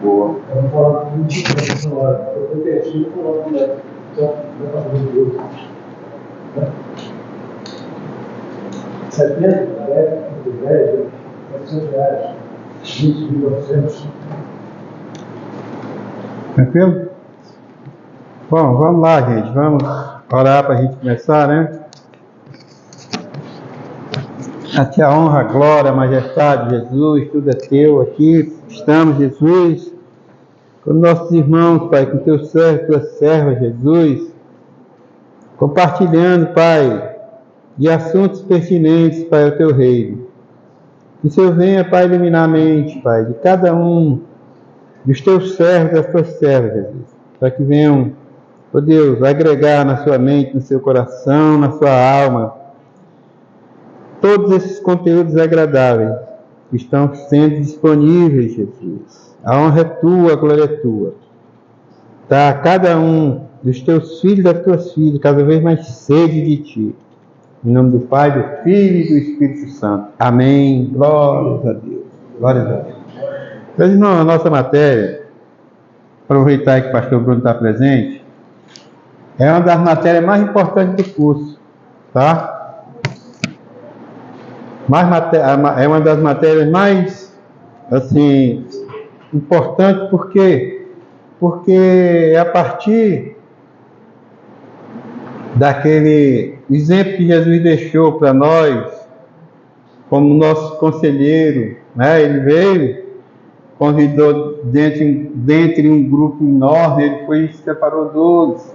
Boa. Vamos falar de 20 na hora. Eu perdi e coloco já. Então, vai para o outro. 70, 10, 700 reais. 20.900. Tranquilo? Bom, vamos lá, gente. Vamos orar para a gente começar, né? A ti a honra, a glória, a majestade, Jesus, tudo é teu aqui. Estamos, Jesus, com nossos irmãos, Pai, com teus servos, tuas servas, Jesus, compartilhando, Pai, de assuntos pertinentes, Pai, ao teu reino. Que o Senhor venha, Pai, iluminar a mente, Pai, de cada um dos teus servos, das tuas servas, Jesus, para que venham, ó Deus, agregar na sua mente, no seu coração, na sua alma, todos esses conteúdos agradáveis que estão sendo disponíveis, Jesus. A honra é tua, a glória é tua. Tá, cada um dos teus filhos e das tuas filhas, cada vez mais sede de ti. Em nome do Pai, do Filho e do Espírito Santo. Amém. Glórias a Deus. Glórias a Deus. Meus irmãos, a nossa matéria, aproveitar que o pastor Bruno está presente, é uma das matérias mais importantes do curso, tá? É uma das matérias mais, assim, importantes, porque é a partir daquele exemplo que Jesus deixou para nós, como nosso conselheiro, né? Ele veio, convidou dentre um grupo enorme, ele foi e separou 12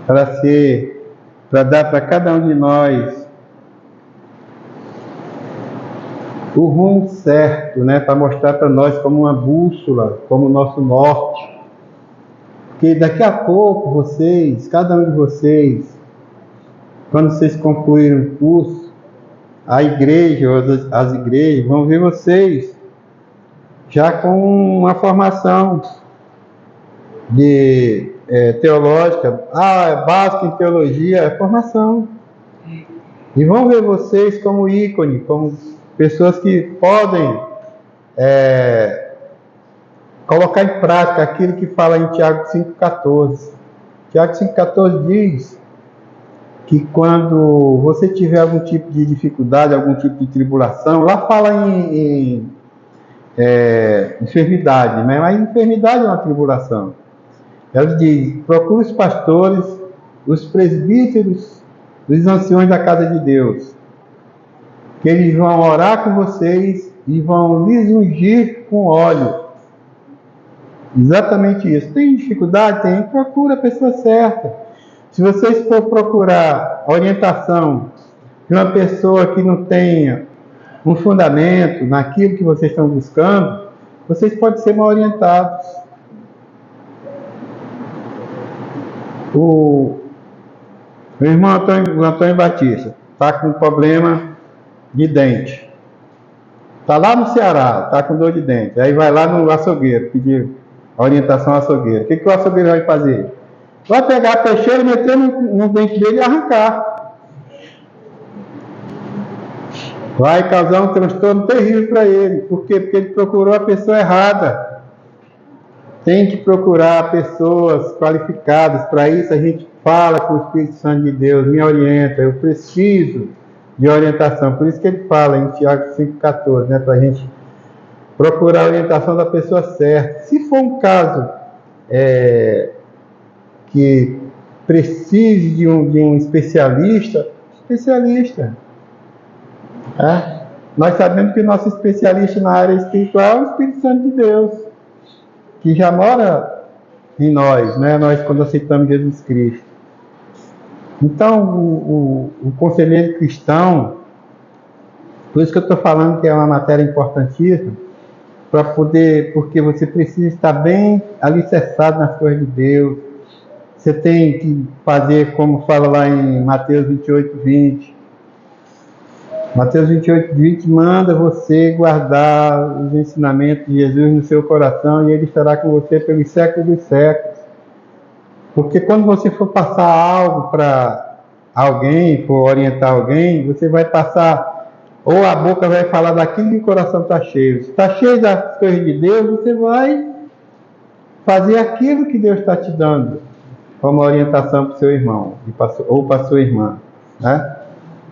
para dar para cada um de nós o rumo certo, né? Para mostrar para nós como uma bússola, como o nosso norte. Porque daqui a pouco vocês, cada um de vocês, quando vocês concluírem o curso, a igreja, ou as igrejas, vão ver vocês já com uma formação teológica, básica em teologia, é formação. E vão ver vocês como ícone, como pessoas que podem colocar em prática aquilo que fala em Tiago 5,14. Tiago 5,14 diz que quando você tiver algum tipo de dificuldade, algum tipo de tribulação, lá fala em enfermidade, né? Mas enfermidade é uma tribulação. Ela diz: procure os pastores, os presbíteros, os anciões da casa de Deus, que eles vão orar com vocês e vão lhes ungir com óleo. Exatamente isso. Tem dificuldade? Tem. Procura a pessoa certa. Se vocês for procurar orientação de uma pessoa que não tenha um fundamento naquilo que vocês estão buscando, vocês podem ser mal orientados. O meu irmão Antônio Batista está com problema de dente. Está lá no Ceará, está com dor de dente. Aí vai lá no açougueiro pedir orientação ao açougueiro. O que o açougueiro vai fazer? Vai pegar a peixeira, meter no dente dele e arrancar. Vai causar um transtorno terrível para ele. Por quê? Porque ele procurou a pessoa errada. Tem que procurar pessoas qualificadas. Para isso a gente fala com o Espírito Santo de Deus, me orienta, eu preciso de orientação. Por isso que ele fala em Tiago 5,14, né? Para a gente procurar a orientação da pessoa certa. Se for um caso que precise de um especialista. Nós sabemos que o nosso especialista na área espiritual é o Espírito Santo de Deus, que já mora em nós, né? Nós, quando aceitamos Jesus Cristo. Então, o conselheiro cristão, por isso que eu estou falando que é uma matéria importantíssima, porque você precisa estar bem alicerçado nas coisas de Deus. Você tem que fazer como fala lá em Mateus 28:20. Mateus 28:20 manda você guardar os ensinamentos de Jesus no seu coração e ele estará com você pelos séculos dos séculos. Porque quando você for passar algo para alguém, for orientar alguém, você vai passar Ou a boca vai falar daquilo que o coração está cheio. Se está cheio das coisas de Deus, você vai fazer aquilo que Deus está te dando como orientação para o seu irmão ou para a sua irmã, né?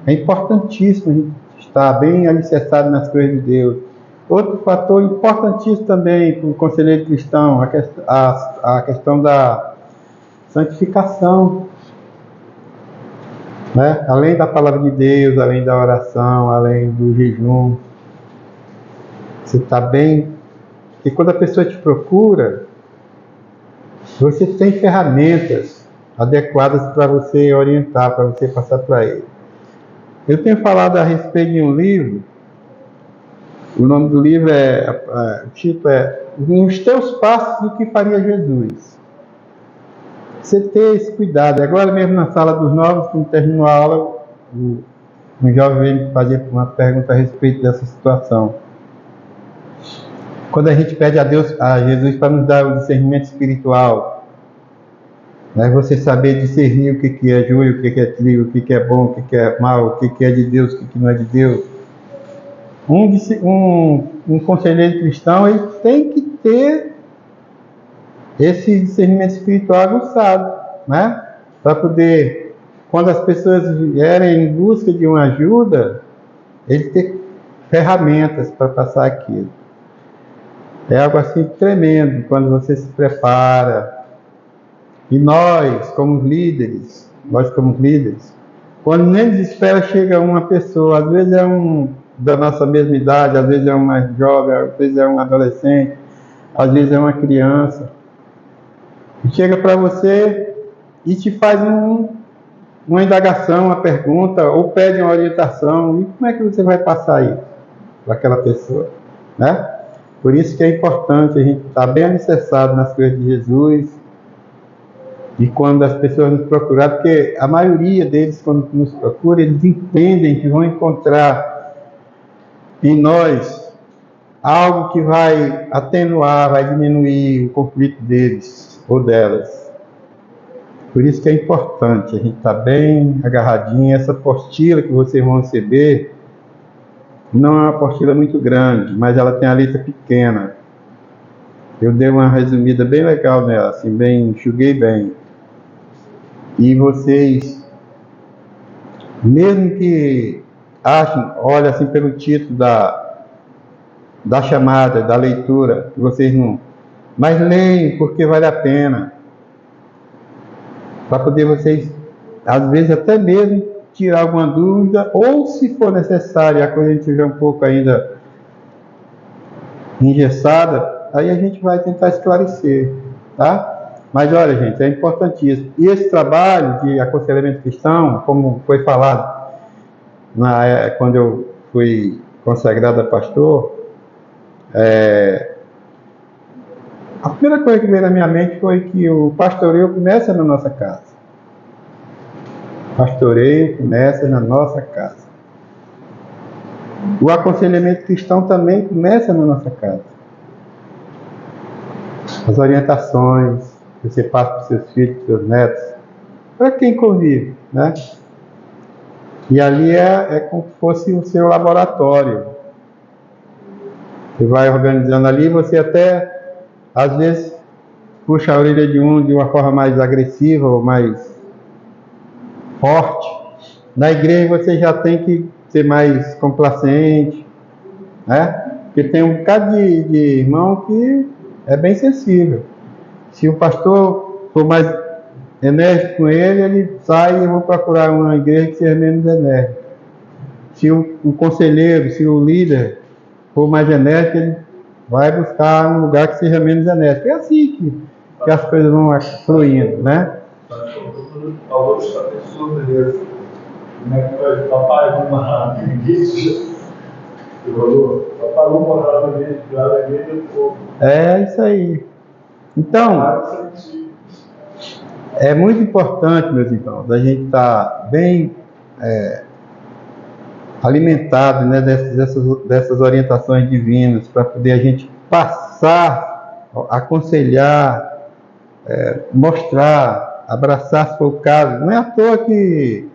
É importantíssimo a gente estar bem alicerçado nas coisas de Deus. Outro fator importantíssimo também para o conselheiro cristão, a questão da santificação, né? Além da palavra de Deus, além da oração, além do jejum, você está bem, porque quando a pessoa te procura, você tem ferramentas adequadas para você orientar, para você passar para ele. Eu tenho falado a respeito de um livro, o nome do livro o título é Nos Teus Passos do que Faria Jesus. Você ter esse cuidado. Agora mesmo na sala dos novos, quando terminou a aula, um jovem veio fazer uma pergunta a respeito dessa situação. Quando a gente pede a Jesus para nos dar o discernimento espiritual, né, você saber discernir o que é joio, o que é trigo, o que é bom, o que é mal, o que é de Deus, o que não é de Deus. Um conselheiro cristão, ele tem que ter esse discernimento espiritual aguçado, né? Para poder, quando as pessoas vierem em busca de uma ajuda, ele ter ferramentas para passar aquilo. É algo assim tremendo quando você se prepara. E nós, como líderes, quando menos espera, chega uma pessoa, às vezes é da nossa mesma idade, às vezes é um mais jovem, às vezes é um adolescente, às vezes é uma criança, e chega para você e te faz uma indagação, uma pergunta, ou pede uma orientação, e como é que você vai passar isso para aquela pessoa, né? Por isso que é importante a gente estar bem alicerçado nas coisas de Jesus. E quando as pessoas nos procuram, porque a maioria deles, quando nos procuram, eles entendem que vão encontrar em nós algo que vai atenuar, vai diminuir o conflito deles ou delas. Por isso que é importante a gente estar bem agarradinho. Essa apostila que vocês vão receber não é uma apostila muito grande, mas ela tem a letra pequena. Eu dei uma resumida bem legal nela, assim, enxuguei bem. E vocês, mesmo que olhem assim pelo título da chamada, da leitura, que vocês não... Mas leiam, porque vale a pena. Para poder vocês, às vezes, até mesmo tirar alguma dúvida, ou se for necessário, a coisa estiver um pouco ainda engessada, aí a gente vai tentar esclarecer, tá? Mas olha, gente, é importantíssimo. E esse trabalho de aconselhamento cristão, como foi falado quando eu fui consagrado a pastor, a primeira coisa que veio na minha mente foi que o pastoreio começa na nossa casa. Pastoreio começa na nossa casa. O aconselhamento cristão também começa na nossa casa. As orientações que você passa para os seus filhos, para os seus netos, para quem convive, né? E ali é como se fosse o seu laboratório. Você vai organizando ali, você até, às vezes, puxa a orelha de uma forma mais agressiva ou mais forte. Na igreja você já tem que ser mais complacente, né? Porque tem um bocado de irmão que é bem sensível. Se o pastor for mais enérgico com ele sai e eu vou procurar uma igreja que seja menos enérgica. Se o conselheiro, se o líder for mais enérgico, ele vai buscar um lugar que seja menos enérgico. É assim que as coisas vão fluindo, né? Falou que está surpresa. Como é que vai? Papai, vamos morar na igreja? Você falou? Papai, vamos morar na igreja, na igreja do povo. É isso aí. Então, é muito importante, meus irmãos, a gente estar bem alimentado, né, dessas orientações divinas, para poder a gente passar, aconselhar, mostrar, abraçar se for o caso. Não é à toa que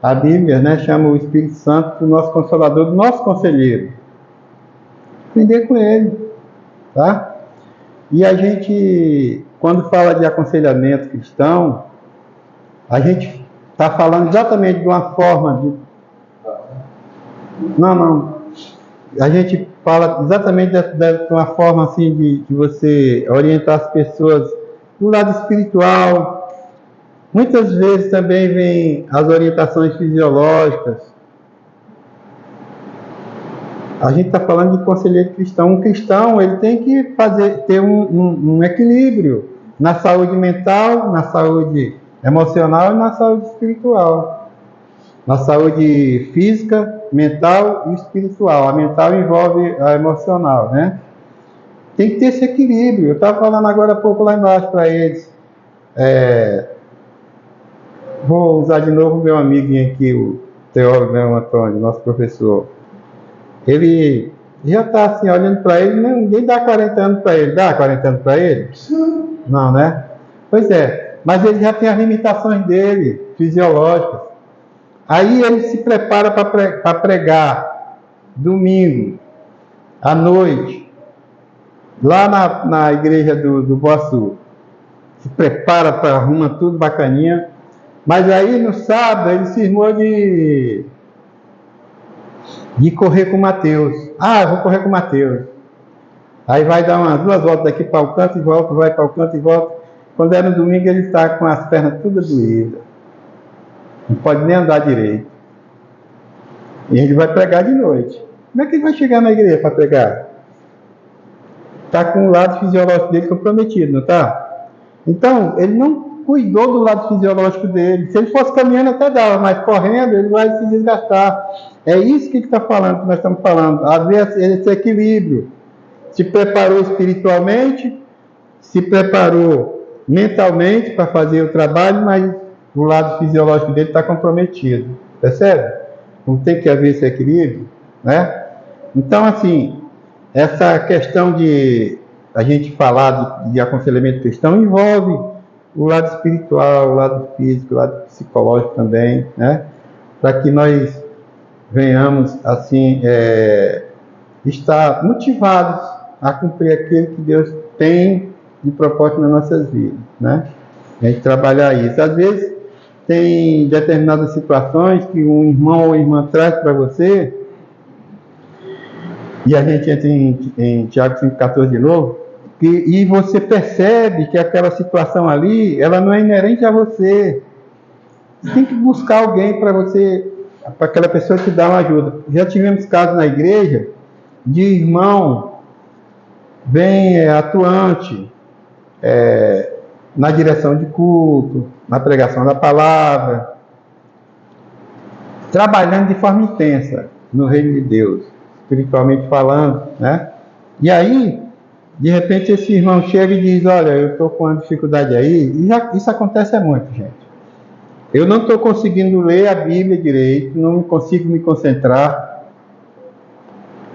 A Bíblia, né, chama o Espírito Santo do nosso Consolador, do nosso Conselheiro. Aprender com ele, tá? E a gente, quando fala de aconselhamento cristão, a gente está falando exatamente de uma forma de... Não. A gente fala exatamente de uma forma assim de você orientar as pessoas do lado espiritual. Muitas vezes também vem as orientações fisiológicas. A gente está falando de conselheiro cristão. Um cristão, ele tem que ter um equilíbrio na saúde mental, na saúde emocional e na saúde espiritual. Na saúde física, mental e espiritual. A mental envolve a emocional, né? Tem que ter esse equilíbrio. Eu estava falando agora há pouco lá embaixo para eles. Vou usar de novo o meu amiguinho aqui, o teólogo Leão Antônio, nosso professor. Ele já está assim, olhando para ele, ninguém dá 40 anos para ele. Dá 40 anos para ele? Não, né? Pois é, mas ele já tem as limitações dele, fisiológicas. Aí ele se prepara para pregar domingo, à noite, lá na igreja do Boaçu. Se prepara, arruma tudo bacaninha. Mas aí no sábado ele cismou de correr com o Mateus. Eu vou correr com o Mateus. Aí vai dar umas 2 voltas daqui para o canto e volta, vai para o canto e volta. Quando é no domingo ele está com as pernas todas doídas. Não pode nem andar direito. E ele vai pregar de noite. Como é que ele vai chegar na igreja para pregar? Está com o lado fisiológico dele comprometido, não está? Então, ele não cuidou do lado fisiológico dele. Se ele fosse caminhando até dava, mas correndo ele vai se desgastar. É isso que ele está falando, que nós estamos falando. Haver esse equilíbrio. Se preparou espiritualmente, se preparou mentalmente para fazer o trabalho, mas o lado fisiológico dele está comprometido. Percebe? Não tem que haver esse equilíbrio, né? Então, assim, essa questão de a gente falar de aconselhamento cristão envolve o lado espiritual, o lado físico, o lado psicológico também, né? Para que nós venhamos, assim, estar motivados a cumprir aquilo que Deus tem de propósito nas nossas vidas, né? A gente trabalhar isso. Às vezes, tem determinadas situações que um irmão ou irmã traz para você, e a gente entra em Tiago 5,14 de novo, e você percebe que aquela situação ali, ela não é inerente a você. Você tem que buscar alguém para aquela pessoa te dar uma ajuda. Já tivemos casos na igreja de irmão bem atuante, na direção de culto, na pregação da palavra, trabalhando de forma intensa no reino de Deus, espiritualmente falando, né? E aí, de repente, esse irmão chega e diz: olha, eu estou com uma dificuldade aí, e isso acontece muito, gente. Eu não estou conseguindo ler a Bíblia direito, não consigo me concentrar,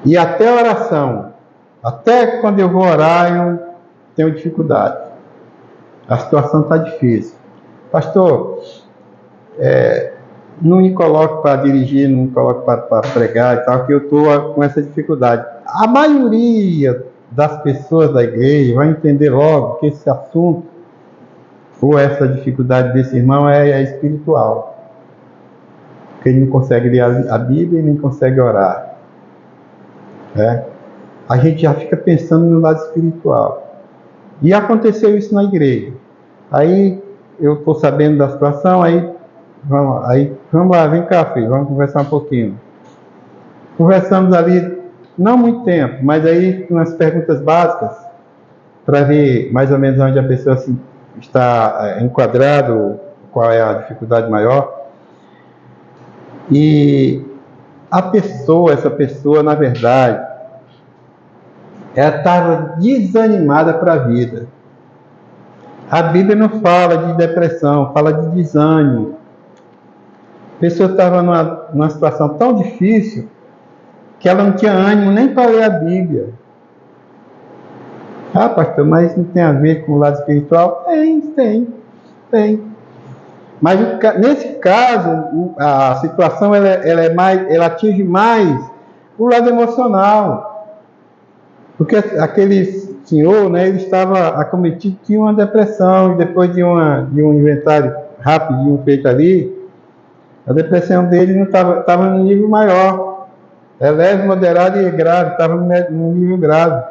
e até a oração, até quando eu vou orar, eu tenho dificuldade. A situação está difícil. Pastor, não me coloque para dirigir, não me coloque para pregar e tal, que eu estou com essa dificuldade. A maioria das pessoas da igreja vai entender logo que esse assunto, ou essa dificuldade desse irmão é espiritual. Porque ele não consegue ler a Bíblia e nem consegue orar. A gente já fica pensando no lado espiritual. E aconteceu isso na igreja. Aí eu estou sabendo da situação, vamos lá, vem cá, filho, vamos conversar um pouquinho. Conversamos ali, não muito tempo, mas aí umas perguntas básicas, para ver mais ou menos onde a pessoa está enquadrada, qual é a dificuldade maior. E essa pessoa, na verdade, ela estava desanimada para a vida. A Bíblia não fala de depressão, fala de desânimo. A pessoa estava numa situação tão difícil que ela não tinha ânimo nem para ler a Bíblia. Pastor, mas isso não tem a ver com o lado espiritual? Tem. Mas nesse caso, a situação ela atinge mais o lado emocional. Porque aquele senhor, né, ele estava acometido, tinha uma depressão, e depois de um inventário rapidinho feito ali, a depressão dele não estava no nível maior. É leve, moderado e grave, estava no nível grave.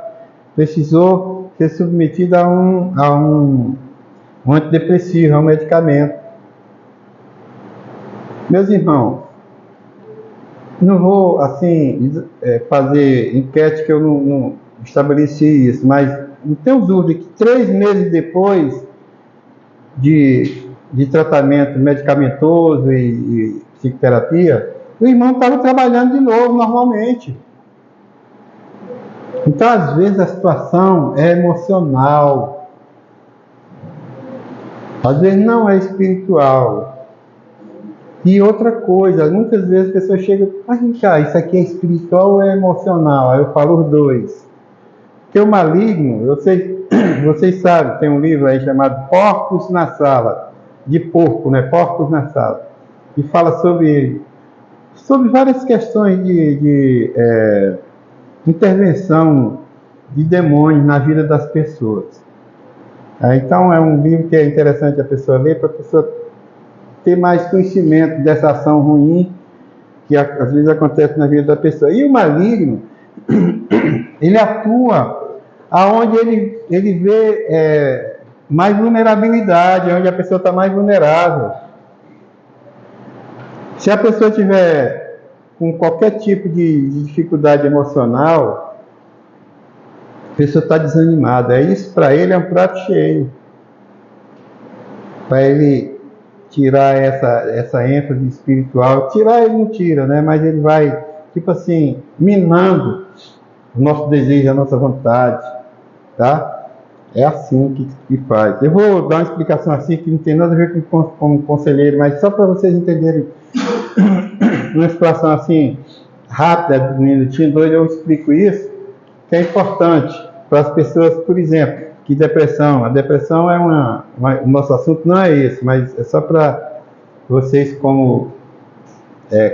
Precisou ser submetido a um antidepressivo, a um medicamento. Meus irmãos, não vou assim fazer enquete que eu não estabeleci isso, mas não tenho dúvida que 3 meses depois de tratamento medicamentoso e psicoterapia, o irmão estava trabalhando de novo normalmente. Então, às vezes, a situação é emocional, às vezes não é espiritual. E outra coisa, muitas vezes as pessoas chegam, cá, isso aqui é espiritual ou é emocional? Aí eu falo os dois. Porque o maligno, vocês sabem, tem um livro aí chamado Porcos na Sala, de porco, né? Porcos na Sala. E fala sobre várias questões de intervenção de demônios na vida das pessoas. Então é um livro que é interessante a pessoa ler, para a pessoa ter mais conhecimento dessa ação ruim que às vezes acontece na vida da pessoa. E o maligno, ele atua aonde ele vê mais vulnerabilidade, onde a pessoa está mais vulnerável. Se a pessoa tiver com qualquer tipo de dificuldade emocional, a pessoa está desanimada. Isso para ele é um prato cheio. Para ele tirar essa ênfase espiritual, tirar ele não tira, né? Mas ele vai, tipo assim, minando o nosso desejo, a nossa vontade, tá? É assim que faz. Eu vou dar uma explicação assim, que não tem nada a ver com conselheiro, mas só para vocês entenderem uma situação assim, rápida, de 1 minutinho, 2, eu explico isso, que é importante para as pessoas, por exemplo, que depressão. A depressão é o nosso assunto não é esse, mas é só para vocês, como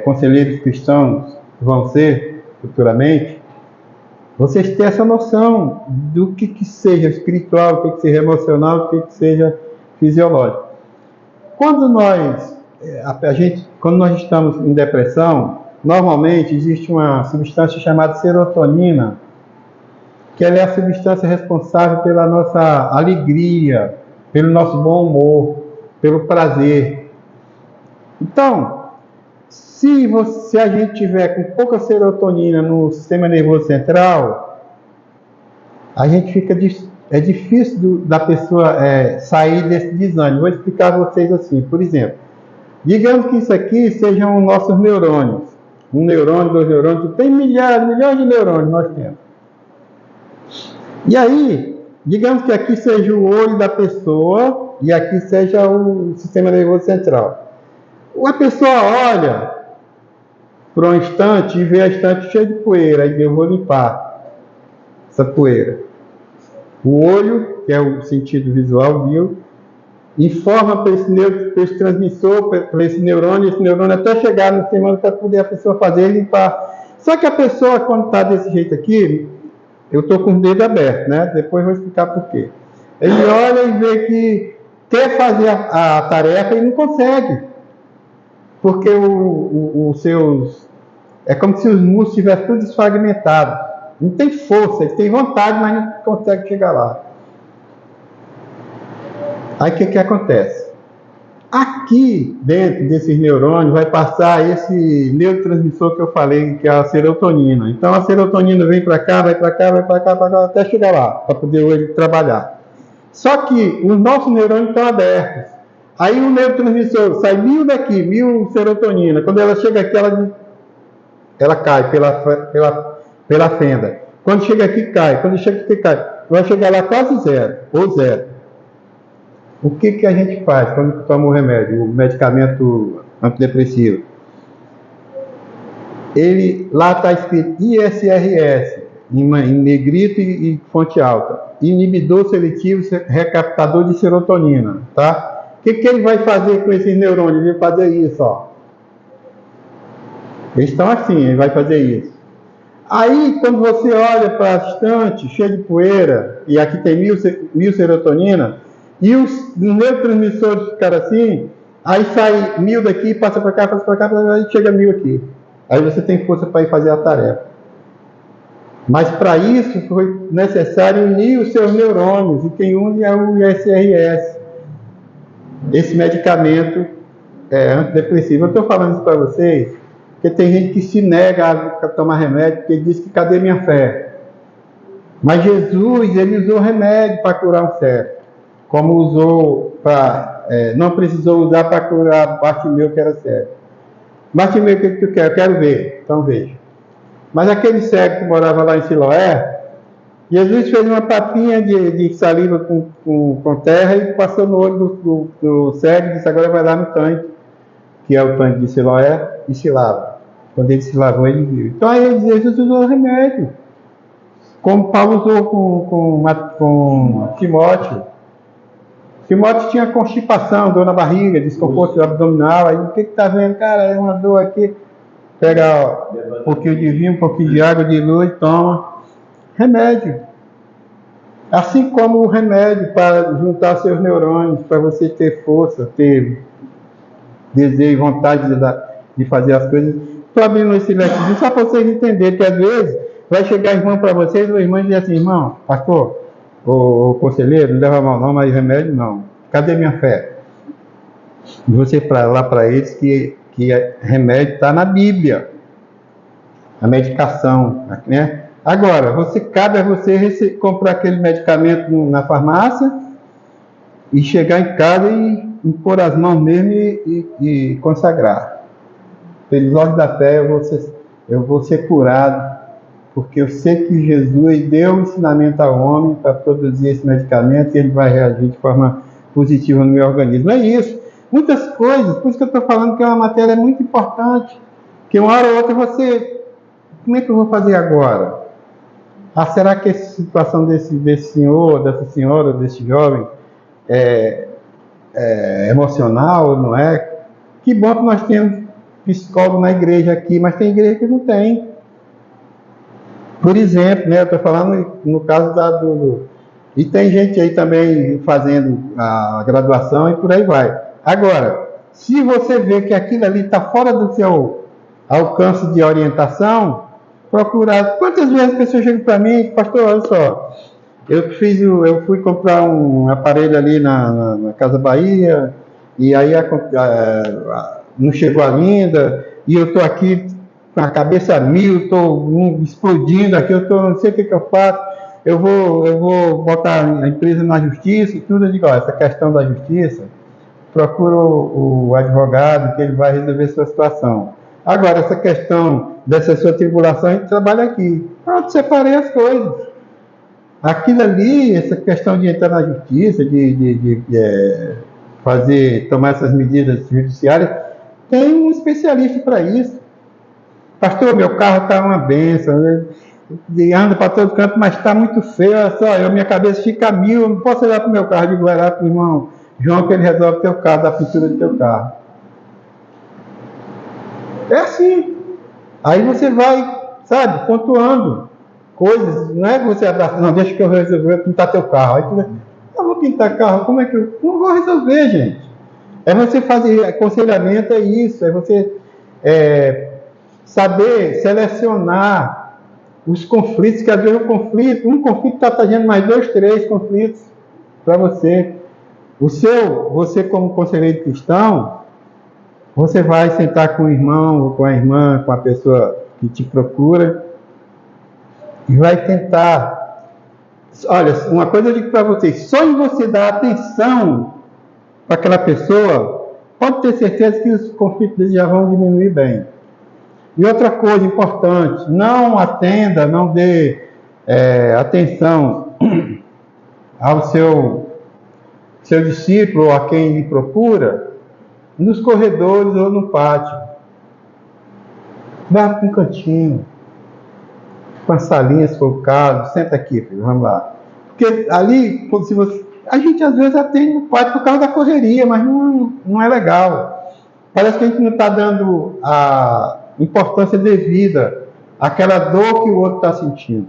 conselheiros cristãos vão ser futuramente, vocês terem essa noção do que seja espiritual, o que seja emocional, o que seja fisiológico. Quando nós estamos em depressão, normalmente existe uma substância chamada serotonina, que ela é a substância responsável pela nossa alegria, pelo nosso bom humor, pelo prazer. Então, se a gente tiver com pouca serotonina no sistema nervoso central, a gente fica... É difícil da pessoa sair desse desânimo. Vou explicar a vocês assim, por exemplo. Digamos que isso aqui sejam os nossos neurônios. 1 neurônio, 2 neurônios, tem milhões de neurônios nós temos. E aí, digamos que aqui seja o olho da pessoa e aqui seja o sistema nervoso central. A pessoa olha por um instante e vê a estante cheia de poeira, aí eu vou limpar essa poeira. O olho, que é o sentido visual, viu, informa para esse transmissor, para esse neurônio até chegar no sistema para poder a pessoa fazer e limpar. Só que a pessoa, quando está desse jeito aqui, eu estou com o dedo aberto, né? Depois vou explicar por quê. Ele olha e vê que quer fazer a tarefa e não consegue. Porque é como se os músculos estivessem tudo desfragmentados. Não tem força, ele tem vontade, mas não consegue chegar lá. Aí o que acontece? Aqui dentro desses neurônios vai passar esse neurotransmissor que eu falei, que é a serotonina. Então a serotonina vem para cá, vai para cá, até chegar lá, para poder ele trabalhar. Só que os nossos neurônios estão abertos. Aí o neurotransmissor sai 1000 daqui, 1000 serotonina. Quando ela chega aqui, ela cai pela fenda. Quando chega aqui, cai. Quando chega aqui, cai. Vai chegar lá quase zero, ou zero. O que a gente faz quando toma o remédio, o medicamento antidepressivo? Lá está escrito ISRS, em negrito e fonte alta. Inibidor seletivo recaptador de serotonina, tá? O que ele vai fazer com esses neurônios? Ele vai fazer isso, ó. Eles estão assim, ele vai fazer isso. Aí, quando você olha para a estante, cheia de poeira, e aqui tem 1000 serotonina, e os neurotransmissores ficaram assim, aí sai 1000 daqui, passa para cá, e chega 1000 aqui. Aí você tem força para ir fazer a tarefa. Mas para isso foi necessário unir os seus neurônios, e quem une é o ISRS. Esse medicamento é antidepressivo. Eu estou falando isso para vocês, porque tem gente que se nega a tomar remédio, porque diz que cadê minha fé? Mas Jesus, ele usou remédio para curar um cego, como usou não precisou usar para curar Bartimeu, que era cego. Bartimeu, o que tu quer? Eu quero ver. Então veja. Mas aquele cego que morava lá em Siloé, Jesus fez uma papinha de saliva com terra e passou no olho do cego e disse, agora vai lá no tanque, que é o tanque de Siloé, e se lava. Quando ele se lavou, ele viu. Então aí Jesus usou remédio, como Paulo usou com Timóteo. Timóteo tinha constipação, dor na barriga, desconforto abdominal. Aí o que está vendo? Cara, é uma dor aqui. Pega um pouquinho de vinho, um pouquinho de água, dilui, toma. Remédio. Assim como o remédio para juntar seus neurônios, para você ter força, ter desejo e vontade de fazer as coisas. Estou abrindo esse lequezinho só para vocês entenderem que às vezes vai chegar irmão para vocês, o irmão diz assim, irmão, pastor, o conselheiro, não leva mal não, mas remédio não. Cadê minha fé? E você falar lá para eles que remédio está na Bíblia. A medicação, né? Agora, cabe a você comprar aquele medicamento na farmácia e chegar em casa e impor as mãos mesmo e consagrar. Pelos olhos da fé eu vou ser curado, porque eu sei que Jesus deu um ensinamento ao homem para produzir esse medicamento e ele vai reagir de forma positiva no meu organismo. É isso. Muitas coisas, por isso que eu estou falando que é uma matéria muito importante, que uma hora ou outra como é que eu vou fazer agora? Será que essa situação desse senhor, dessa senhora, desse jovem é emocional, não é? Que bom que nós temos psicólogo na igreja aqui, mas tem igreja que não tem. Por exemplo, né, eu estou falando no caso e tem gente aí também fazendo a graduação e por aí vai. Agora, se você vê que aquilo ali está fora do seu alcance de orientação, procurar. Quantas vezes a pessoa chega para mim, pastor, olha só, eu fui comprar um aparelho ali na Casa Bahia, e aí não chegou ainda, e eu estou aqui com a cabeça a 1000, estou explodindo aqui, não sei o que eu faço, eu vou botar a empresa na justiça e tudo. Eu digo, essa questão da justiça, procura o advogado que ele vai resolver a sua situação. Agora, essa questão dessa sua tribulação, a gente trabalha aqui. Pronto, separei as coisas. Aquilo ali, essa questão de entrar na justiça, tomar essas medidas judiciárias, tem um especialista para isso. Pastor, meu carro está uma benção, né? Ando para todo canto, mas está muito feio, olha só, minha cabeça fica a 1000, eu não posso olhar para o meu carro, digo, vai lá para o irmão João que ele resolve o teu carro, da pintura do teu carro. É assim. Aí você vai, sabe, pontuando coisas, não é que você abraça, não, deixa que eu resolver pintar teu carro. Aí você, eu vou pintar carro, como é que eu... Não vou resolver, gente. É você fazer, aconselhamento é isso, é você saber selecionar os conflitos, que às vezes um conflito está trazendo mais 2, 3 conflitos para você. Você como conselheiro cristão, você vai sentar com o irmão, ou com a irmã, com a pessoa que te procura, e vai tentar. Olha, uma coisa eu digo para vocês, só em você dar atenção para aquela pessoa, pode ter certeza que os conflitos já vão diminuir bem. E outra coisa importante, não dê atenção ao seu discípulo ou a quem lhe procura, nos corredores ou no pátio. Vá para um cantinho, com as salinhas, se for o caso, senta aqui, filho, vamos lá. Porque ali, se você a gente às vezes atende o Pai por causa da correria, mas não é legal. Parece que a gente não está dando a importância devida àquela dor que o outro está sentindo.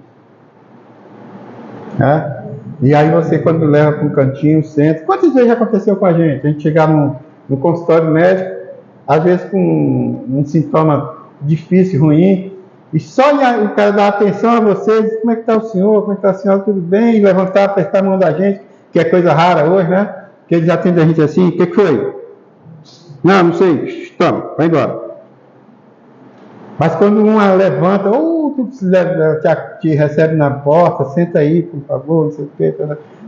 Né? E aí você, quando leva para um cantinho, senta. Quantas vezes já aconteceu com a gente? A gente chegar no consultório médico, às vezes com um sintoma difícil, ruim, e só o cara dar atenção a você, diz, como é que está o senhor? Como é que está a senhora? Tudo bem? E levantar, apertar a mão da gente, que é coisa rara hoje, né? Que eles atendem a gente assim, o que foi? Não sei, toma, vai embora. Mas quando uma levanta, te recebe na porta, senta aí, por favor, não sei o que,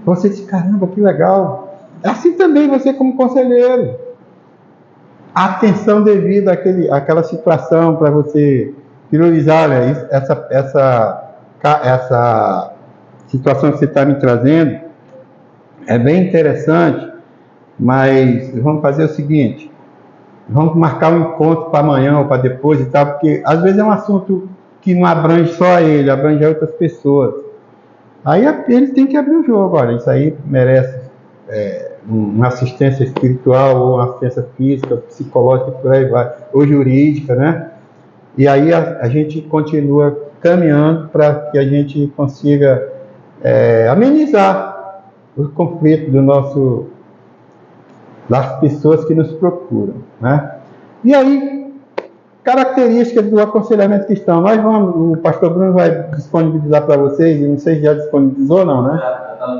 você diz, caramba, que legal. Assim também você como conselheiro. A atenção devida àquela situação para você priorizar, né? Essa situação que você está me trazendo é bem interessante, mas vamos fazer o seguinte, vamos marcar um encontro para amanhã ou para depois e tal, porque às vezes é um assunto que não abrange só ele, abrange outras pessoas. Aí ele tem que abrir o jogo, olha, isso aí merece uma assistência espiritual, ou uma assistência física, psicológica, por aí vai, ou jurídica, né? E aí a gente continua caminhando para que a gente consiga amenizar os conflitos das pessoas que nos procuram, né? E aí, características do aconselhamento cristão. O pastor Bruno vai disponibilizar para vocês, e não sei se já disponibilizou ou não, né?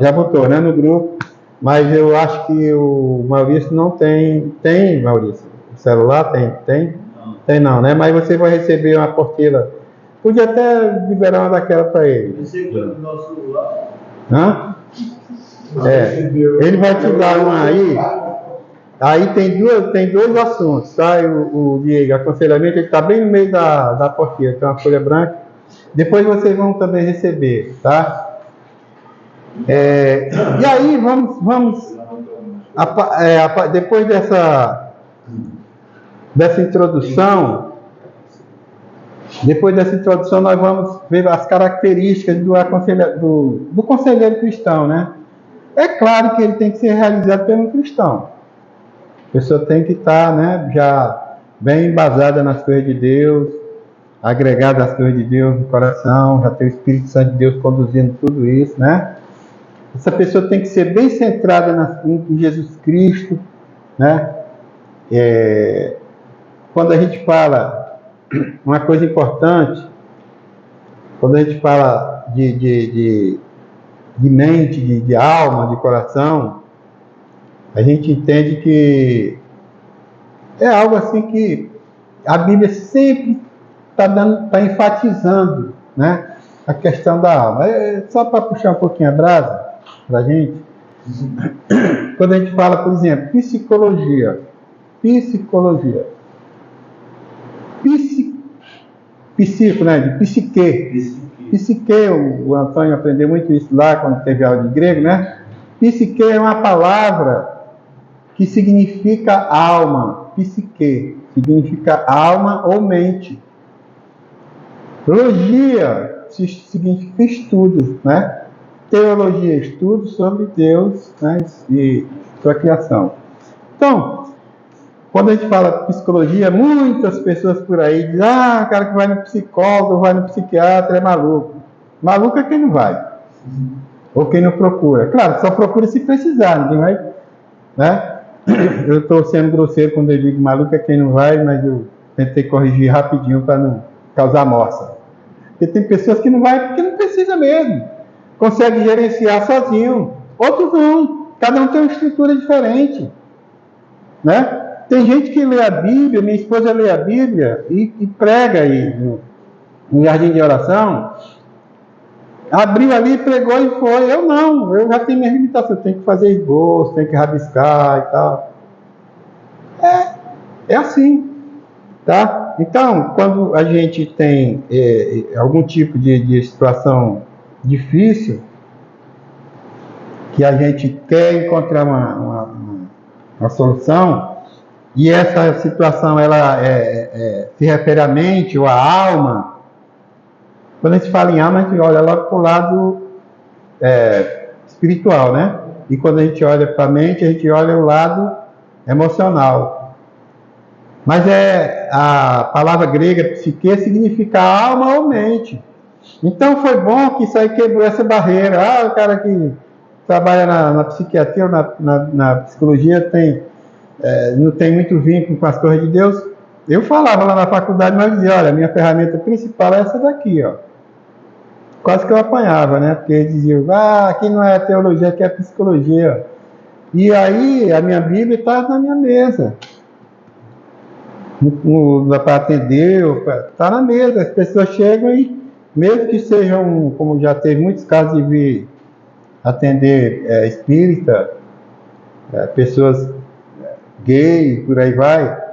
Já botou, né, no grupo, mas eu acho que o Maurício não tem. Tem, Maurício? O celular tem? Tem? Tem não, né? Mas você vai receber uma apostila. Podia até liberar uma daquela para ele. Recebeu no nosso celular. Hã? Ele vai te dar uma aí. Aí tem dois assuntos, tá? O Diego, aconselhamento, ele está bem no meio da apostila, tem uma folha branca. Depois vocês vão também receber, tá? E aí depois dessa introdução, nós vamos ver as características do conselheiro cristão, né? É claro que ele tem que ser realizado pelo cristão. A pessoa tem que estar, né, já bem embasada nas coisas de Deus, agregada às coisas de Deus no coração, já tem o Espírito Santo de Deus conduzindo tudo isso, né? Essa pessoa tem que ser bem centrada em Jesus Cristo, né? Quando a gente fala uma coisa importante, quando a gente fala de mente, de alma, de coração, a gente entende que é algo assim que a Bíblia sempre está enfatizando, né, a questão da alma. Só para puxar um pouquinho a brasa para a gente, quando a gente fala, por exemplo, psicologia, psico, né, de psique, o Antônio aprendeu muito isso lá quando teve aula de grego, né? Psique é uma palavra que significa alma, psique, significa alma ou mente. Logia significa estudo, né? Teologia, estudo sobre Deus, né, e sua criação. Então, quando a gente fala psicologia, muitas pessoas por aí dizem, o cara que vai no psicólogo, vai no psiquiatra é maluco. Maluco é quem não vai. Ou quem não procura. Claro, só procura se precisar, ninguém vai, né? Eu estou sendo grosseiro quando eu digo maluco é quem não vai, mas eu tentei corrigir rapidinho para não causar morsa. Porque tem pessoas que não vai porque não precisa mesmo. Consegue gerenciar sozinho. Outros não. Cada um tem uma estrutura diferente, né? Tem gente que lê a Bíblia, minha esposa lê a Bíblia e prega aí no jardim de oração. Abriu ali, pregou e foi. Eu não, eu já tenho minha limitação. Tenho que fazer esboço, tenho que rabiscar e tal. É assim, tá? Então, quando a gente tem algum tipo de situação difícil, que a gente quer encontrar uma solução, e essa situação ela se refere à mente ou à alma. Quando a gente fala em alma, a gente olha logo para o lado espiritual, né? E quando a gente olha para a mente, a gente olha o lado emocional. Mas a palavra grega psique significa alma ou mente. Então foi bom que isso aí quebrou essa barreira. O cara que trabalha na psiquiatria ou na psicologia não tem muito vínculo com as coisas de Deus. Eu falava lá na faculdade, mas dizia, olha, a minha ferramenta principal é essa daqui, ó. Quase que eu apanhava, né? Porque eles diziam, aqui não é teologia, aqui é psicologia. E aí a minha Bíblia está na minha mesa. Para atender, está na mesa. As pessoas chegam e, mesmo que sejam, como já teve muitos casos de vir atender espírita, pessoas gay, por aí vai,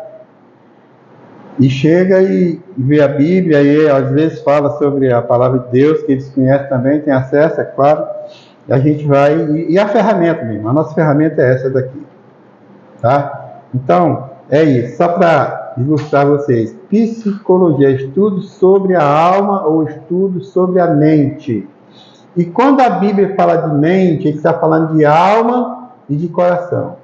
e chega e vê a Bíblia e às vezes fala sobre a palavra de Deus, que eles conhecem também, têm acesso, é claro, e a gente vai, e a ferramenta mesmo, a nossa ferramenta é essa daqui, tá? Então, é isso, só para ilustrar vocês, psicologia, estudo sobre a alma ou estudo sobre a mente. E quando a Bíblia fala de mente, ele está falando de alma e de coração.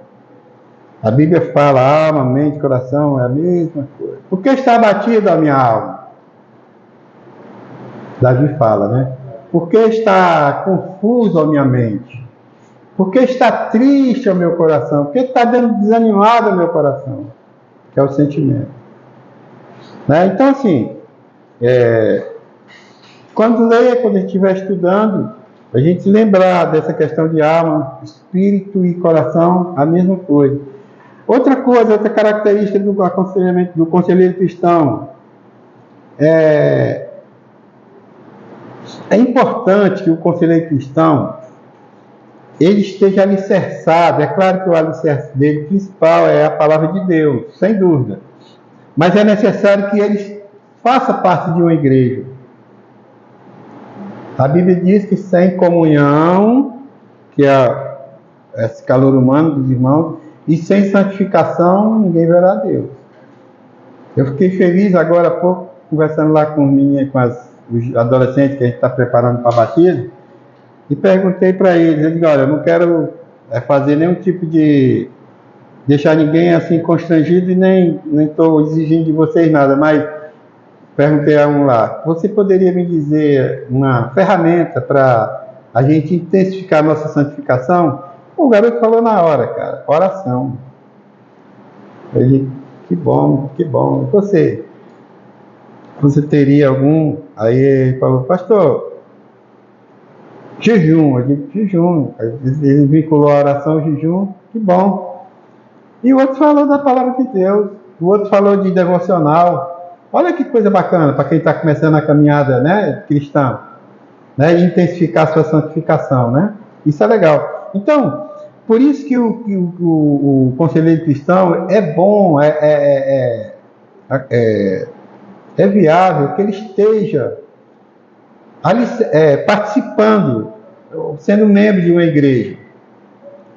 A Bíblia fala alma, mente, coração, é a mesma coisa. Por que está abatida a minha alma? Davi fala, né? Por que está confuso a minha mente? Por que está triste o meu coração? Por que está desanimado o meu coração? Que é o sentimento. Né? Então, assim, quando a gente estiver estudando, a gente lembrar dessa questão de alma, espírito e coração, a mesma coisa. Outra coisa, outra característica do aconselhamento do conselheiro cristão é importante que o conselheiro cristão ele esteja alicerçado. É claro que o alicerce dele principal é a palavra de Deus, sem dúvida. Mas é necessário que ele faça parte de uma igreja. A Bíblia diz que sem comunhão, que é esse calor humano dos irmãos, e sem santificação, ninguém verá Deus. Eu fiquei feliz agora há pouco, conversando lá com os adolescentes que a gente está preparando para a batismo, e perguntei para eles, eu digo, olha, eu não quero fazer nenhum tipo de... deixar ninguém assim constrangido e nem estou exigindo de vocês nada, mas perguntei a um lá, você poderia me dizer uma ferramenta para a gente intensificar a nossa santificação? O garoto falou na hora, cara, oração. Eu disse, que bom, que bom. Você teria algum... Aí ele falou, pastor, jejum. Eu digo, jejum. Ele vinculou a oração ao jejum, que bom. E o outro falou da palavra de Deus. O outro falou de devocional. Olha que coisa bacana para quem está começando a caminhada, né, cristã, né, e intensificar a sua santificação, né? Isso é legal. Então, por isso que o conselheiro cristão é bom, é viável que ele esteja ali, participando, sendo membro de uma igreja.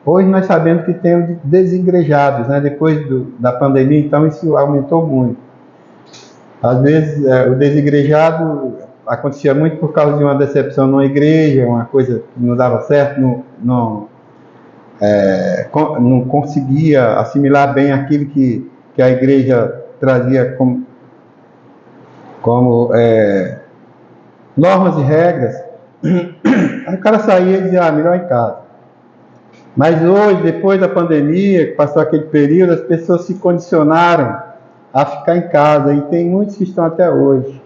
Hoje nós sabemos que tem desigrejados, né? Depois da pandemia, então isso aumentou muito. Às vezes o desigrejado acontecia muito por causa de uma decepção numa igreja, uma coisa que não dava certo, não conseguia assimilar bem aquilo que a igreja trazia como normas e regras. Aí o cara saía e dizia, melhor em casa. Mas hoje, depois da pandemia, que passou aquele período, as pessoas se condicionaram a ficar em casa, e tem muitos que estão até hoje.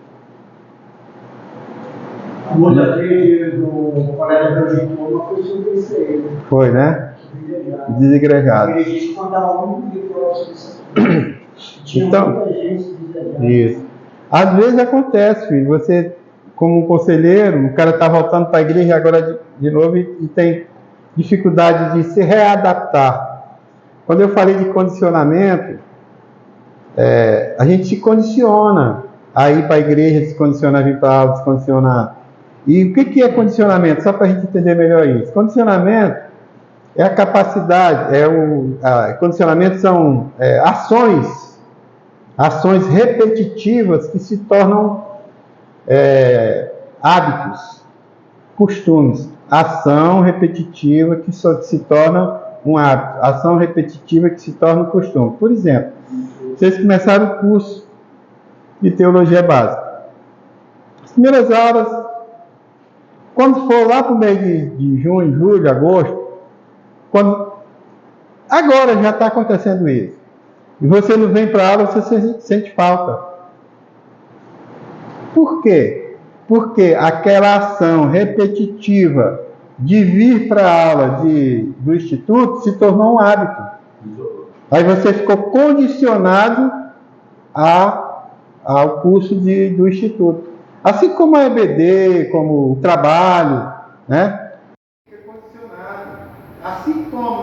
A outra vez do colega da Gitoma foi sobre isso aí. Foi, né? Desigrejado. A igreja mandava muito de fora sobre isso. Tinha muita gente desejada. Isso. Às vezes acontece, filho, você, como um conselheiro, o cara está voltando para a igreja agora de novo e tem dificuldade de se readaptar. Quando eu falei de condicionamento, a gente se condiciona a ir para a igreja, se condiciona a vir para a aula, se condiciona. E o que é condicionamento? Só para a gente entender melhor isso. Condicionamento é a capacidade, condicionamento são ações repetitivas que se tornam hábitos. costumes. Ação repetitiva que se torna um hábito. Ação repetitiva que se torna um costume. Por exemplo, vocês começaram o curso de teologia básica. As primeiras aulas, quando for lá para o mês de junho, julho, agosto, agora já está acontecendo isso. E você não vem para a aula, você sente falta. Por quê? Porque aquela ação repetitiva de vir para a aula do Instituto se tornou um hábito. Aí você ficou condicionado ao curso do Instituto. Assim como a EBD, como o trabalho, né? Fica condicionado. Assim como